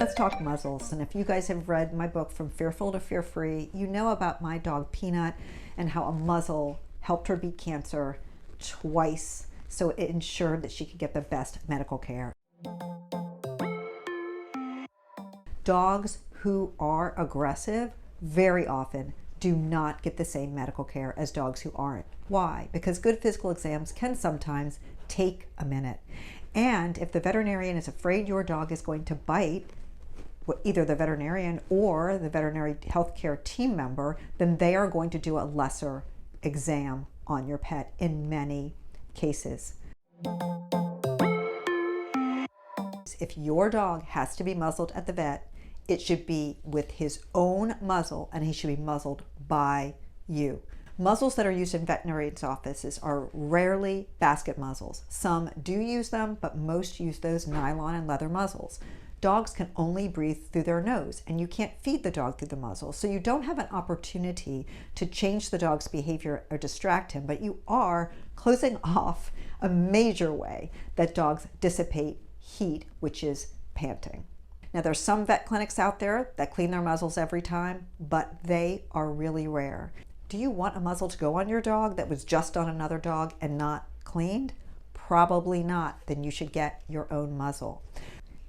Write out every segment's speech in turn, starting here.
Let's talk muzzles. And if you guys have read my book, From Fearful to Fear-Free, you know about my dog Peanut and how a muzzle helped her beat cancer twice, so it ensured that she could get the best medical care. Dogs who are aggressive very often do not get the same medical care as dogs who aren't. Why? Because good physical exams can sometimes take a minute. And if the veterinarian is afraid your dog is going to bite, either the veterinarian or the veterinary healthcare team member, then they are going to do a lesser exam on your pet in many cases. If your dog has to be muzzled at the vet, it should be with his own muzzle, and he should be muzzled by you. Muzzles that are used in veterinarians' offices are rarely basket muzzles. Some do use them, but most use those nylon and leather muzzles. Dogs can only breathe through their nose, and you can't feed the dog through the muzzle, so you don't have an opportunity to change the dog's behavior or distract him, but you are closing off a major way that dogs dissipate heat, which is panting. Now, there's some vet clinics out there that clean their muzzles every time, but they are really rare. Do you want a muzzle to go on your dog that was just on another dog and not cleaned? Probably not. Then you should get your own muzzle.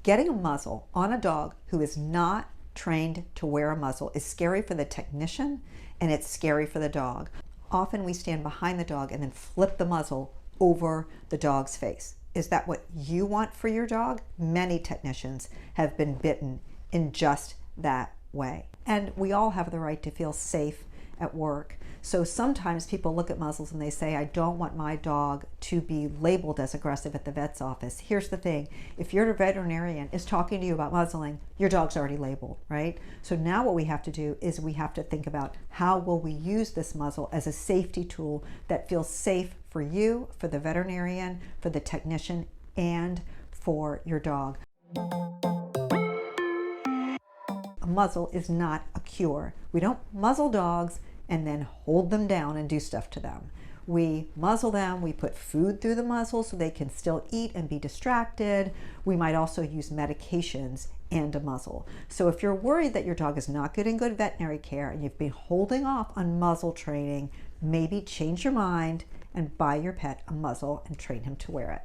Getting a muzzle on a dog who is not trained to wear a muzzle is scary for the technician, and it's scary for the dog. Often we stand behind the dog and then flip the muzzle over the dog's face. Is that what you want for your dog? Many technicians have been bitten in just that way. And we all have the right to feel safe at work. So sometimes people look at muzzles and they say, I don't want my dog to be labeled as aggressive at the vet's office. Here's the thing, if your veterinarian is talking to you about muzzling, your dog's already labeled, right? So now what we have to do is we have to think about how will we use this muzzle as a safety tool that feels safe for you, for the veterinarian, for the technician, and for your dog. A muzzle is not a cure. We don't muzzle dogs and then hold them down and do stuff to them. We muzzle them, we put food through the muzzle so they can still eat and be distracted. We might also use medications and a muzzle. So if you're worried that your dog is not getting good veterinary care and you've been holding off on muzzle training, maybe change your mind and buy your pet a muzzle and train him to wear it.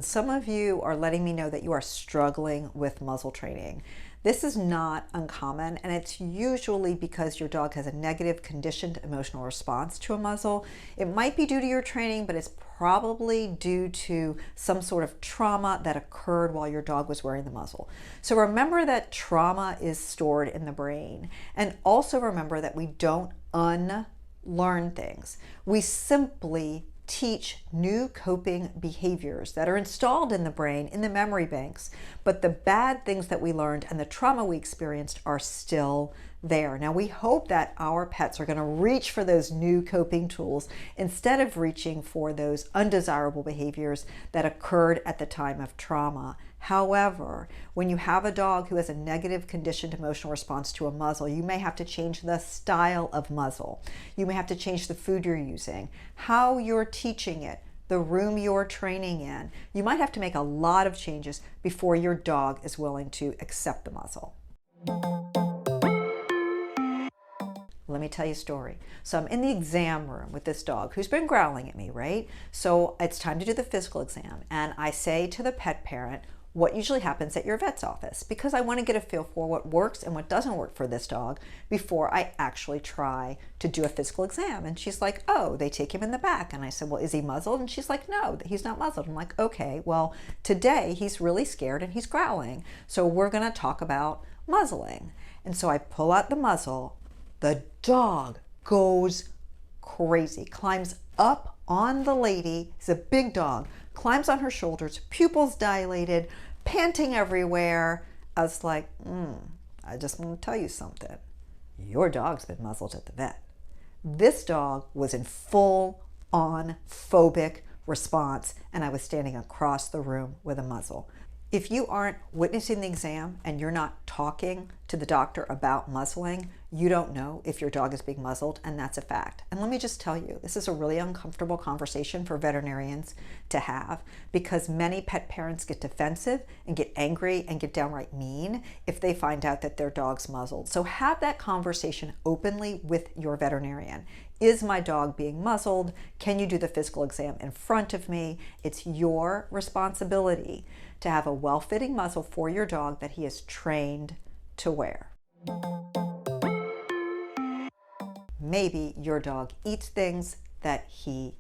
Some of you are letting me know that you are struggling with muzzle training. This is not uncommon, and it's usually because your dog has a negative conditioned emotional response to a muzzle. It might be due to your training, but it's probably due to some sort of trauma that occurred while your dog was wearing the muzzle. So remember that trauma is stored in the brain, and also remember that we don't unlearn things. We simply teach new coping behaviors that are installed in the brain, in the memory banks, but the bad things that we learned and the trauma we experienced are still there. Now, we hope that our pets are going to reach for those new coping tools instead of reaching for those undesirable behaviors that occurred at the time of trauma. However, when you have a dog who has a negative conditioned emotional response to a muzzle, you may have to change the style of muzzle. You may have to change the food you're using, how you're teaching it, the room you're training in. You might have to make a lot of changes before your dog is willing to accept the muzzle. Let me tell you a story. So I'm in the exam room with this dog who's been growling at me, right? So it's time to do the physical exam. And I say to the pet parent, what usually happens at your vet's office? Because I want to get a feel for what works and what doesn't work for this dog before I actually try to do a physical exam. And she's like, oh, they take him in the back. And I said, well, is he muzzled? And she's like, no, he's not muzzled. I'm like, okay, well, today he's really scared and he's growling. So we're going to talk about muzzling. And so I pull out the muzzle. The dog goes crazy, climbs up on the lady. He's a big dog, climbs on her shoulders, pupils dilated, panting everywhere. I was like, I just want to tell you something. Your dog's been muzzled at the vet. This dog was in full-on phobic response, and I was standing across the room with a muzzle. If you aren't witnessing the exam and you're not talking to the doctor about muzzling, you don't know if your dog is being muzzled, and that's a fact. And let me just tell you, this is a really uncomfortable conversation for veterinarians to have, because many pet parents get defensive and get angry and get downright mean if they find out that their dog's muzzled. So have that conversation openly with your veterinarian. Is my dog being muzzled? Can you do the physical exam in front of me? It's your responsibility to have a well-fitting muzzle for your dog that he is trained to wear. Maybe your dog eats things that he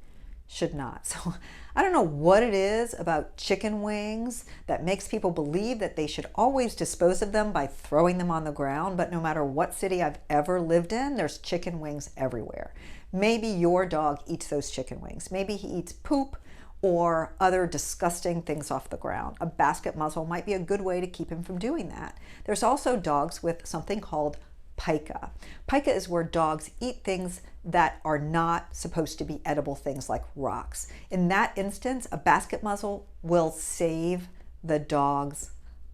should not. So I don't know what it is about chicken wings that makes people believe that they should always dispose of them by throwing them on the ground, but no matter what city I've ever lived in, there's chicken wings everywhere. Maybe your dog eats those chicken wings. Maybe he eats poop or other disgusting things off the ground. A basket muzzle might be a good way to keep him from doing that. There's also dogs with something called pica. Pica is where dogs eat things that are not supposed to be edible, things like rocks. In that instance, a basket muzzle will save the dog's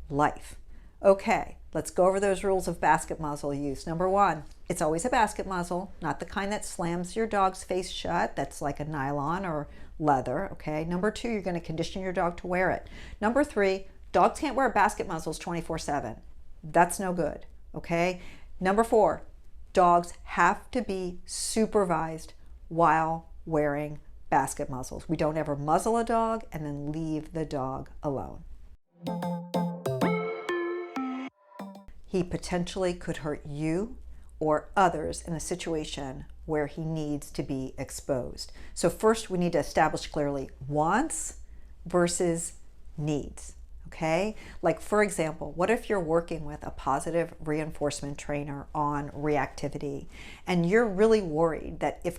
life. Okay, let's go over those rules of basket muzzle use. Number one, it's always a basket muzzle, not the kind that slams your dog's face shut. That's like a nylon or leather, okay? Number two, you're going to condition your dog to wear it. Number three, dogs can't wear basket muzzles 24/7. That's no good, okay? Number four, dogs have to be supervised while wearing basket muzzles. We don't ever muzzle a dog and then leave the dog alone. He potentially could hurt you or others in a situation where he needs to be exposed. So first we need to establish clearly wants versus needs. Okay, like for example, what if you're working with a positive reinforcement trainer on reactivity and you're really worried that if,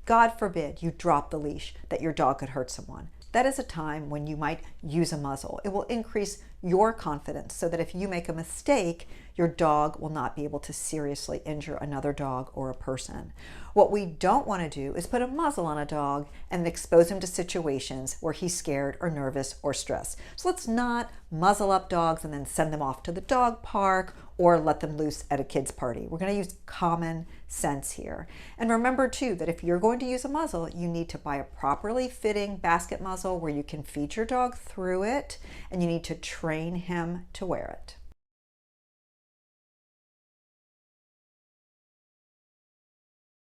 God forbid, you drop the leash, that your dog could hurt someone? That is a time when you might use a muzzle. It will increase your confidence so that if you make a mistake, your dog will not be able to seriously injure another dog or a person. What we don't want to do is put a muzzle on a dog and expose him to situations where he's scared or nervous or stressed. So let's not muzzle up dogs and then send them off to the dog park or let them loose at a kid's party. We're going to use common sense here. And remember too that if you're going to use a muzzle, you need to buy a properly fitting basket muzzle where you can feed your dog through it, and you need to train him to wear it.